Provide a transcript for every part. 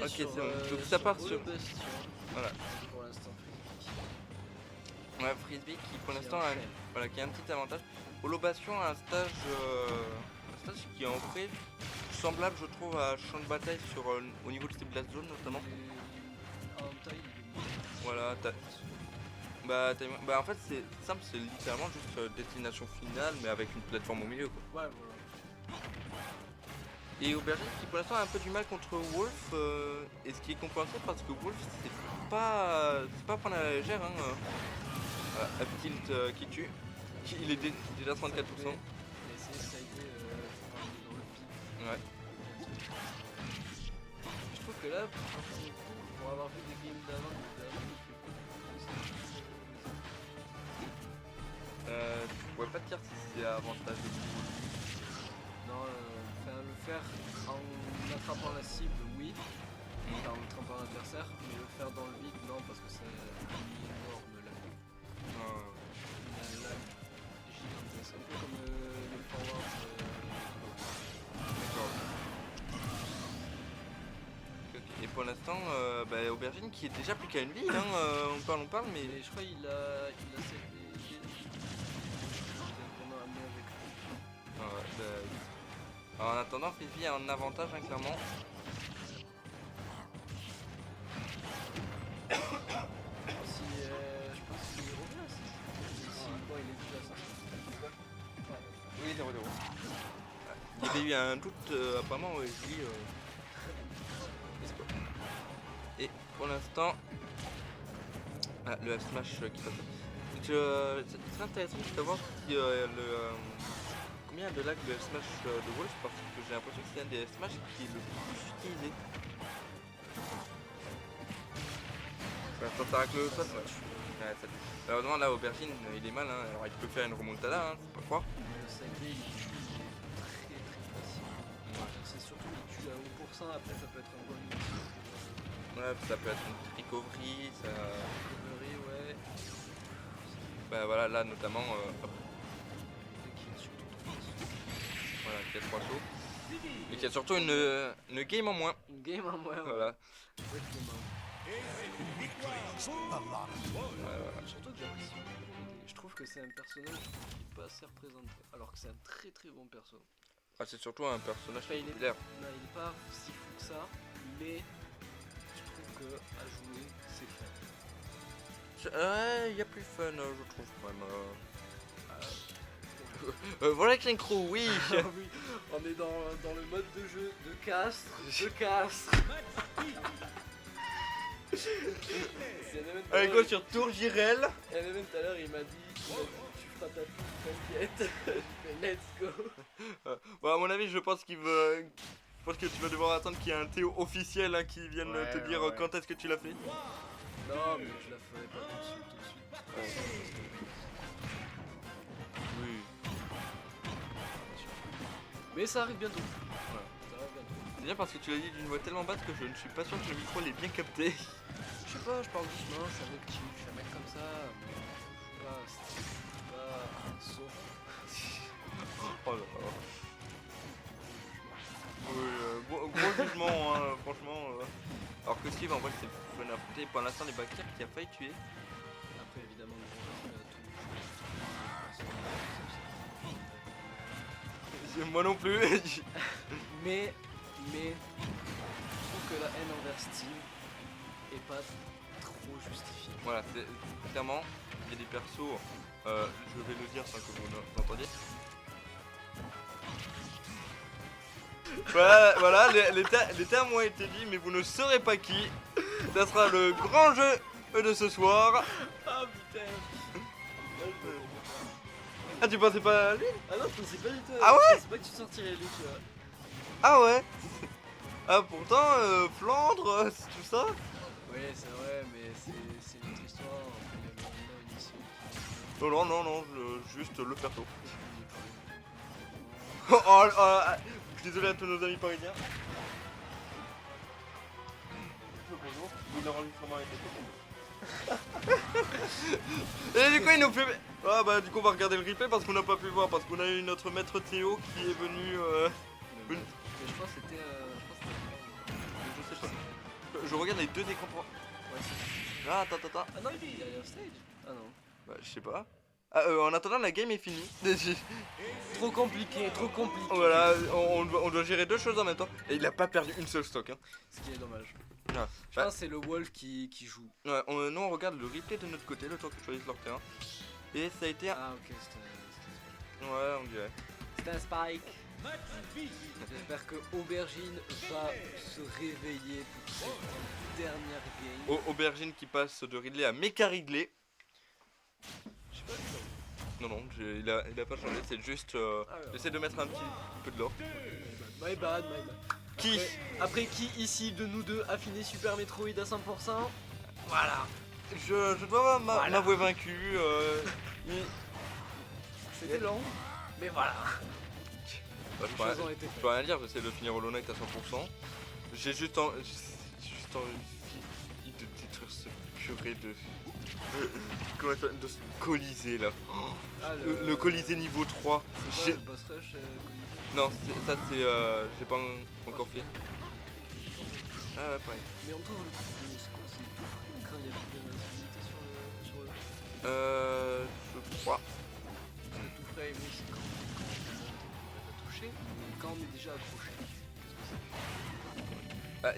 Ok, sur, c'est bon. Donc ça part sur... Bastion. Voilà. Pour l'instant, Ouais, Frisbee qui pour Qui l'instant a, enchaîne. voilà, qui a un petit avantage. Holobastion a un stage qui est ancré, semblable je trouve à Champ de Bataille sur, au niveau de ses Blast Zone notamment. En taille, il est Voilà, bah en fait c'est simple, c'est littéralement juste destination finale mais avec une plateforme au milieu quoi. ouais, voilà. Et Aubergine qui pour l'instant a un peu du mal contre Wolf, et ce qui est compréhensible parce que Wolf c'est pas à prendre à la légère hein. Voilà, up tilt qui tue. Il est déjà 34%. Il a essayé de sider dans le pic. Ouais. Je trouve que là, pour avoir vu des games d'avant, Je pourrais pas te dire si c'est avantageux. non, le faire en attrapant la cible, oui. En attrapant l'adversaire, mais le faire dans le vide, non, parce que c'est énorme là. Là, gigantesque. Un peu comme le forward. D'accord. Ok. Et pour l'instant, bah, Aubergine qui est déjà plus qu'à une vie, hein, on parle, mais... Mais je crois qu'il a cette. Il est vraiment amené avec lui. Ouais, bah, oui. Alors, en attendant, Frisbee a un avantage, hein, clairement. Je pense qu'il revient. Bon, il est déjà sorti. Oui, 0-0. Il y avait eu un doute, apparemment, oui, lui... Et pour l'instant... Ah, le F-Smash qui passe. C'est très intéressant de savoir si, combien de lag le F-Smash de Wolf, parce que j'ai l'impression que c'est un des F-Smash qui est le plus utilisé. Ça racle le pass, ouais. Ouais, ça... Malheureusement là Aubergine il est mal, hein. Alors il peut faire une remontada, hein, faut pas croire. Le sacré, il tue très facile. Ouais. C'est surtout il tue à 1%, après ça peut être un bon Ouais, ça peut être une recovery, ça... recovery, ouais. Bah voilà, là notamment, hop, Qui est surtout voilà, qui a 3 sauts. Mais qui a surtout une game en moins. une game en moins. Voilà. Exactement. Voilà. Surtout que j'apprécie. Je trouve que c'est un personnage qui n'est pas assez représenté. Alors que c'est un très bon perso. Ah, c'est surtout un personnage Enfin, il est populaire. non, il est pas si fou que ça, mais je trouve que à jouer c'est fun. Ouais, il y a plus fun, je trouve quand même. Voilà Clank Crew, oui. Ah oui, on est dans le mode de jeu de castre. Allez go sur Tour Jirel. Et même tout à l'heure il m'a dit tu feras ta pub, t'inquiète. J'ai fait let's go. Bon, à mon avis, je pense qu'il veut. Je pense que tu vas devoir attendre qu'il y ait un Théo officiel hein, qui vienne te dire quand est-ce que tu l'as fait. Non mais je la ferai pas tout de suite. Oui. Mais ça arrive bientôt. Voilà. Ça arrive bientôt. C'est bien parce que tu l'as dit d'une voix tellement basse que je ne suis pas sûr que le micro l'ait bien capté. Je sais pas, je parle doucement, je suis avec Chief, je suis un mec comme ça. Je suis pas sauf. Oh là là. Oui, gros jugement, hein, franchement. Alors que Steve, en vrai, c'est fun à affronter. Pour l'instant, les Bakir qui a failli tuer. Après, évidemment, Moi non plus. mais je trouve que la haine envers Steve est pas trop justifiée. Voilà, c'est clairement, il y a des persos, je vais le dire sans que vous l'entendiez. Voilà, les termes ont été dits, mais vous ne saurez pas qui. Ça sera le grand jeu de ce soir. Ah putain. Ah, tu pensais pas à lui? Ah non, je pensais pas du tout. Ah ouais? Je pensais pas que tu sortirais lui, tu vois. Ah ouais. Ah pourtant, Flandre, c'est tout ça. Oui, c'est vrai, mais c'est une autre histoire. Il y a une issue. Non, juste le perso. Oh, je suis désolé à tous nos amis parisiens. Bonjour, l'enregistrement a été fait. Et du coup, il nous fait. Ah bah, du coup, on va regarder le replay parce qu'on n'a pas pu voir. Parce qu'on a eu notre maître Théo qui est venu. Mais je pense que c'était. Je sais pas. je regarde les deux écrans pour... Ouais, c'est... Ah, attends. Ah non, il est en stage. Ah non. Bah, je sais pas. Ah, en attendant, la game est finie. Trop compliqué, trop compliqué. Voilà, on doit gérer deux choses en même temps. Et il a pas perdu une seule stock. Hein. Ce qui est dommage. Ah, Je pense que c'est le Wolf qui joue. Ouais, nous on regarde le replay de notre côté, le temps qu'ils choisissent leur terrain. Et ça a été un... Ah ok, c'était Ouais, on dirait. un spike. J'espère que Aubergine va se réveiller pour cette dernière game. Aubergine qui passe de Ridley à Mecha Ridley. Je sais pas si Non, il a pas changé, c'est juste... Ah ouais. J'essaie de mettre un petit peu de l'or. My bad. Qui Après qui ici de nous deux a fini Super Metroid à 100%? Voilà. Je dois Voilà. m'avouer vaincu. C'était long, mais voilà. Bah, Les choses ont été je faites. peux rien dire, j'essaie de finir Hollow Knight à 100%. J'ai juste envie de détruire ce purée de... Comment ça, de ce colisée là. Ah, Le colisée niveau 3. C'est pas le boss rush Colisée. Non, ça c'est... j'ai pas encore fait. Ah ouais, pareil. Mais on trouve le score, c'est tout frais quand il y a plus de visibilité sur le... Je crois. Le tout frais, oui, c'est quand on a touché, mais quand on est déjà accroché. Bah,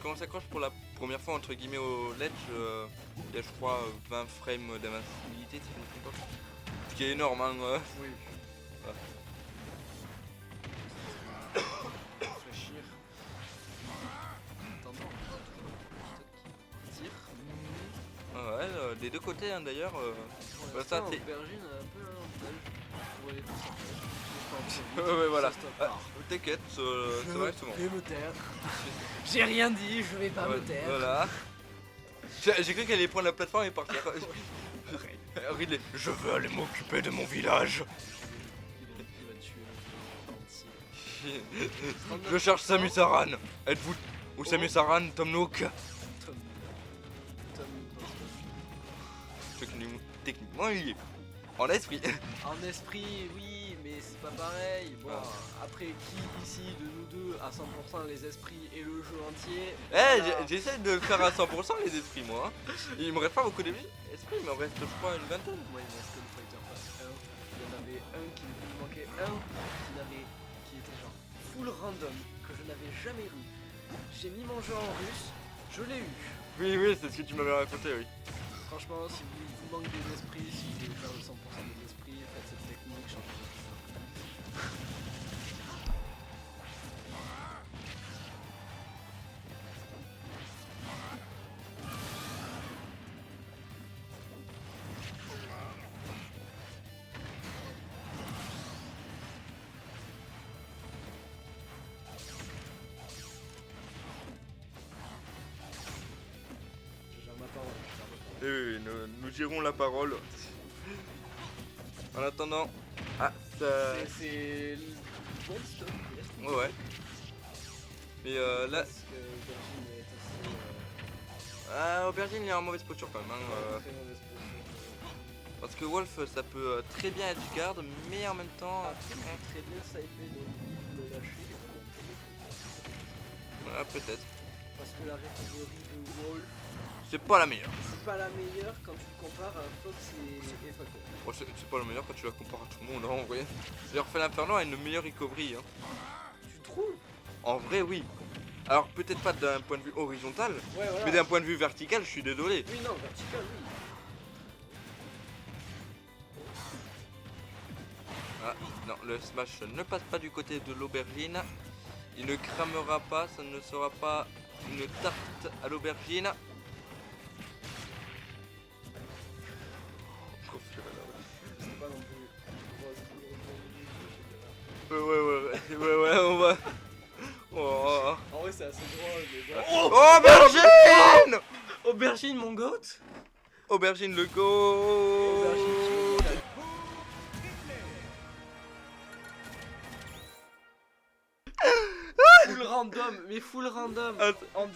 quand on s'accroche pour la première fois entre guillemets au ledge, il y a je crois 20 frames d'invincibilité si je ne me trompe pas. Ce qui est énorme hein. Oui. Voilà. Réfléchir. Attendant, qui tire. Ah ouais, des deux côtés hein, d'ailleurs. Pour Bah, l'instant, ça, c'est- Aubergine a un peu un avantage. Pour les deux Ouais, voilà. Ça stoppe Ah, pas. T'inquiète, ça va souvent. Je vais me taire. J'ai rien dit, je vais pas me taire. Voilà. J'ai cru qu'elle allait prendre la plateforme et partir. Ridley, je veux aller m'occuper de mon village. Il va tuer le entier. Je cherche Samus Aran. Êtes-vous où Samus Aran, Tom Nook? Tom. Techniquement, il y est. En esprit. En esprit, oui, mais c'est pas pareil. Bon, après, qui ici de nous deux à 100% les esprits et le jeu entier? Eh, voilà. j'essaie de faire à 100% les esprits, moi. Hein. Il me reste pas beaucoup d'esprits, il me reste, je crois, une vingtaine. Moi, il me restait le Fighter Pass 1. Il y en avait un qui me manquait un qui était genre full random, que je n'avais jamais eu. J'ai mis mon jeu en russe, je l'ai eu. Oui, c'est ce que tu m'avais raconté, oui. Franchement, si vous manquez des esprits, si vous voulez faire le 100% des esprits, faites cette technique, changez de jeu. Je gère ma parole, je gère ma parole. Oui, nous dirons la parole. En attendant... Ah, ça... C'est le bon stuff. Ouais. Mais là... Parce que Virgin est assez... Aubergine, il est en mauvaise posture quand même. Hein, très mauvaise position. parce que Wolf, ça peut très bien être garde, mais en même temps... Après, très bien, ça a été de le lâcher. Peut-être. Parce que la catégorie de Wolf, C'est pas la meilleure. c'est pas la meilleure quand tu le compares à Fox et Falcon. Bon, c'est pas la meilleure quand tu la compares à tout le monde, hein, en vrai. D'ailleurs, Fel Inferno a une meilleure recovery. Hein. Tu trouves? En vrai, oui. Alors, peut-être pas d'un point de vue horizontal, Ouais, voilà. mais d'un point de vue vertical, je suis désolé. Oui, non, vertical, oui. Ah, non, le smash ne passe pas du côté de l'aubergine. Il ne cramera pas, ça ne sera pas une tarte à l'aubergine. C'est pas non plus. Ouais, on va... Oh, En vrai, c'est assez drôle, mais bon. oh aubergine. Aubergine, mon goat. Aubergine le go. Full random, mais full random. Ah, On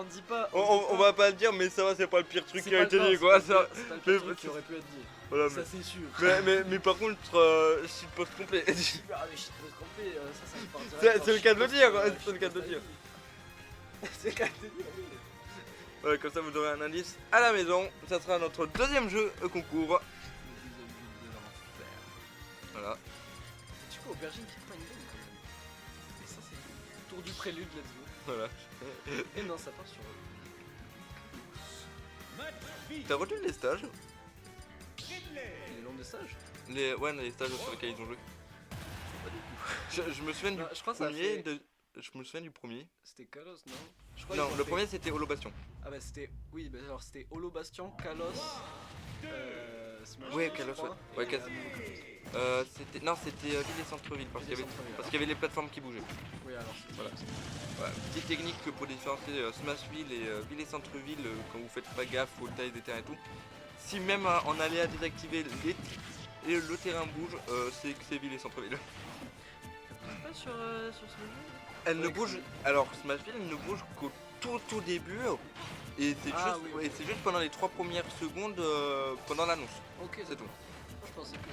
dit pas. On va pas le dire, mais ça va, c'est pas le pire truc C'est qui a pas été grave, dit, quoi. c'est Ça... pas- C'est pas le pire mais- truc qui aurait pu être dit. Voilà, Ça, c'est sûr. mais par contre, shitpost complet. Ah, mais shit, peut se compter, ça me part direct. C'est le cas de le dire, c'est le cas de le dire. C'est Caténie. Voilà, comme ça vous aurez un indice à la maison. Ça sera notre deuxième jeu au concours. Le deuxième jeu de l'enfer. Voilà. Du coup, aubergine qui est pas une bonne quand même. Et ça, c'est le tour du prélude, let's go. Voilà. Et non, ça part sur. T'as retenu les stages? Les longs de sage. Ouais, les stages sur lesquels ils ont joué. Pas du tout. Je me souviens du Je crois que ça a premier. fait- Je me souviens du premier. C'était Kalos, non? Je crois Non, qu'ils ont le fait- premier c'était Holo Bastion. Ah bah c'était. Oui, bah alors c'était Holo Bastion, Kalos. Smash Ouais, Bros, Kalos, je crois, ouais. Ouais, et Kalos. Anneau, C'était. Non, c'était Ville et Centre-Ville parce qu'il y avait. Centre-Ville, Parce qu'il y avait les plateformes qui bougeaient. Oui, alors c'est Voilà. Voilà. Petite technique que pour différencier Smashville et Ville et Centre-Ville quand vous faites pas gaffe aux tailles des terrains et tout. Si même en aléa désactiver et le terrain bouge, c'est que c'est Ville et Centre-Ville. pas sur ce jeu. Elle ne Ouais, bouge. Alors Smashville elle ne bouge qu'au tout début. Et c'est Ah, juste, oui, ouais, ok. c'est juste pendant les 3 premières secondes pendant l'annonce. Ok, C'est tout. Moi je pensais que.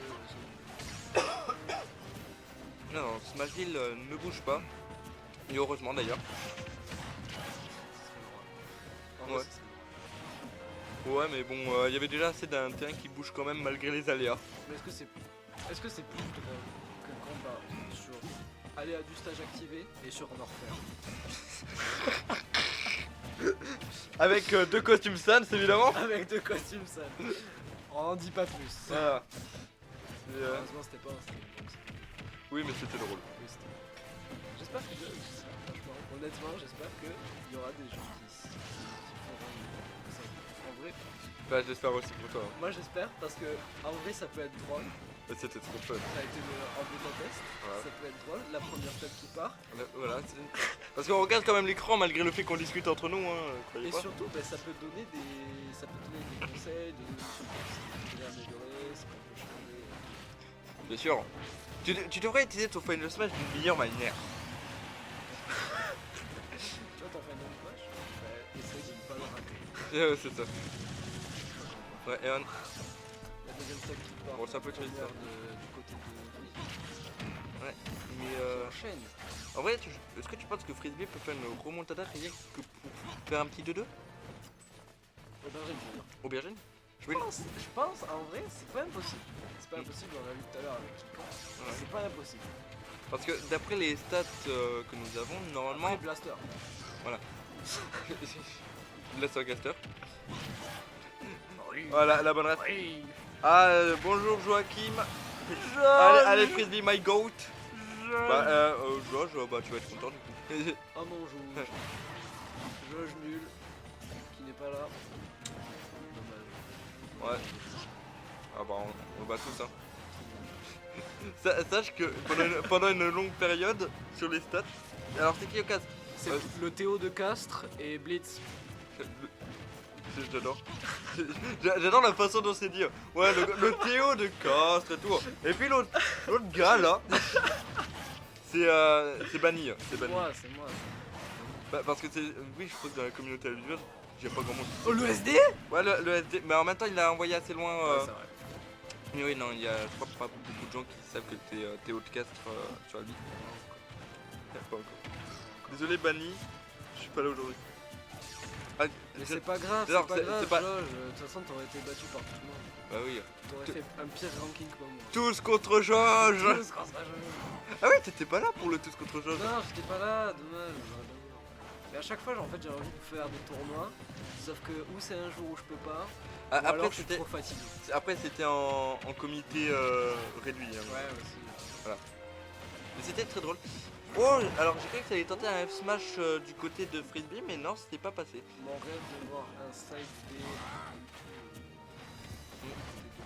Non, non, Smashville ne bouge pas. Et heureusement d'ailleurs. En vrai, Ouais. ce serait drôle. Ouais, mais bon, il y avait déjà assez d'un terrain qui bouge quand même malgré les aléas. Mais est-ce que c'est plus drôle que le combat sur aléa du stage activé et sur Norfair? Avec 2 costumes Sans évidemment. Avec deux costumes sales. On en dit pas plus. Voilà. Et, Heureusement c'était pas un stream. Donc oui, mais c'était drôle. oui, j'espère que franchement, honnêtement, j'espère qu'il y aura des gens qui feront ça. En vrai, Bah, j'espère aussi pour toi. moi j'espère parce que en vrai ça peut être drôle. C'était trop fun. Ça a été en bêta test. Voilà. Ça peut être drôle. La première tête qui part. Voilà, parce qu'on regarde quand même l'écran malgré le fait qu'on discute entre nous, hein, croyez Et pas. surtout, ben, ça peut donner des conseils, des solutions pour améliorer, ce qu'on peut changer. Bien sûr. Tu devrais utiliser ton Final Smash d'une meilleure manière. Tu vois, ton final match, essaye de ne pas le rater. C'est ça. Ouais, et on... La deuxième tête qui part. Bon, c'est un peu triste, ça. Du côté de Ouais, mais Enchaîne. en vrai, est-ce que tu penses que Frisbee peut faire une remontada rien que pour faire un petit 2-2? Aubergine, je veux dire. Aubergine? Je pense, en vrai, c'est pas impossible. C'est pas impossible, on l'a vu tout à l'heure avec Kika. Ouais. C'est pas impossible. Parce que d'après les stats que nous avons, normalement... Après, Blaster. Blaster Caster. Oui. Voilà, la bonne ref. Oui. Ah, bonjour Joachim. Allez Frisbee, my goat. Bah, Josh, bah tu vas être content du coup. Oh mon Jauge. Jauge nul. Qui n'est pas là. Dommage. Ouais. Ah bah on bat tous hein. Sache que pendant une longue période sur les stats. Alors c'est qui au casse? C'est le Théo de Castres et Blitz. J'adore. J'adore la façon dont c'est dit. Ouais, le Théo de Castres et tout. Et puis l'autre gars là. C'est banni. C'est banni. C'est moi. Bah, parce que c'est. Oui, je crois que dans la communauté alluviale, j'ai pas grand monde. Oh, le SD? Ouais, le SD. Mais en même temps, il l'a envoyé assez loin. Ouais, c'est vrai. Mais oui, non, il y a, je crois, pas beaucoup de gens qui savent que t'es Théo de Castres sur la vie. Pas encore. Désolé, banni. Je suis pas là aujourd'hui. Ah, Mais c'est pas grave, Alors, c'est c'est pas pas- grave, Josh. De toute façon, t'aurais été battu par tout le monde. Bah oui. T'aurais fait un pire ranking que moi. Tous contre Georges. Tous contre Josh. Ah oui, t'étais pas là pour le tous contre Georges. Non, j'étais pas là, dommage. j'aurais bien voulu. Mais à chaque fois, en fait, j'ai envie de faire des tournois. Sauf que ou c'est un jour où je peux pas, Ah, ou alors après, je suis c'était. trop fatigué. Après, c'était en comité réduit. Hein. Ouais, aussi. Mais c'était très drôle. Oh, alors j'ai cru que ça allait tenter un F-Smash du côté de Frisbee, mais non, c'était pas passé. Mon rêve de voir un side B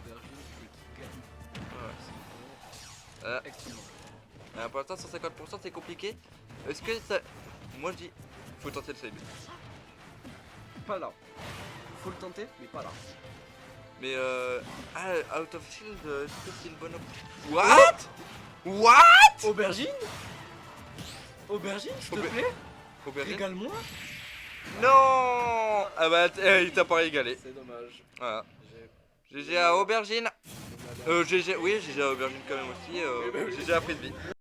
d'aubergine et qui gagne. Ouais. C'est vraiment extrêmement. Pour l'instant, 150%, c'est compliqué. Est-ce que ça. Moi, je dis. Faut tenter le side. Pas là. Faut le tenter, mais pas là. Mais Out of Shield, est-ce que c'est une bonne option? What? Aubergine? Aubergine, s'il te plaît? Aubergine? Régale-moi. Non. Ah bah, il t'a pas régalé. C'est dommage. Voilà. J'ai GG à Aubergine. mal. GG, oui, GG à Aubergine quand même aussi. Oui, bah oui. GG à Frisbee.